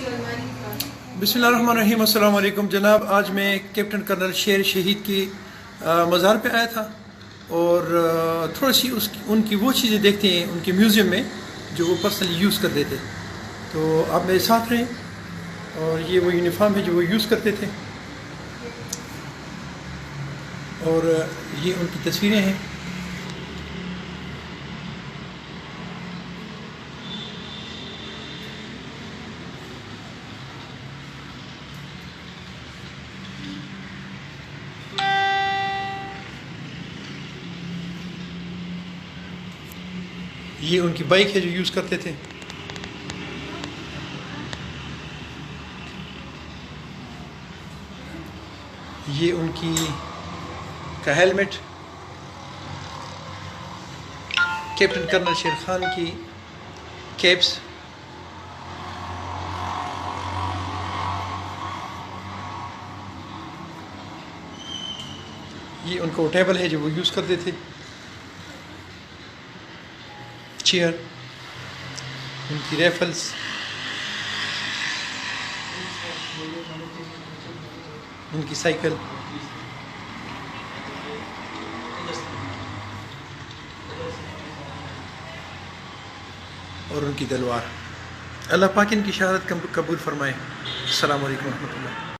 बिस्मिल्लाहिर्रहमानिर्रहीम। अस्सलाम वालेकुम जनाब। आज मैं कैप्टन कर्नल शेर शहीद की मज़ार पे आया था और थोड़ी सी उनकी वो चीज़ें देखते हैं उनके म्यूज़ियम में जो वो पर्सनली यूज़ करते थे। तो आप मेरे साथ रहें और ये वो यूनिफॉर्म है जो वो यूज़ करते थे और ये उनकी तस्वीरें हैं। ये उनकी बाइक है जो यूज़ करते थे। ये उनकी का हेलमेट, कैप्टन कर्नल शेर खान की कैप्स, ये उनका वो टेबल है जो वो यूज़ करते थे, चेयर, उनकी राइफल्स, उनकी साइकिल और उनकी तलवार। अल्लाह पाक इनकी शहादत कबूल फरमाए। अस्सलामु अलैकुम रहमतुल्लाह।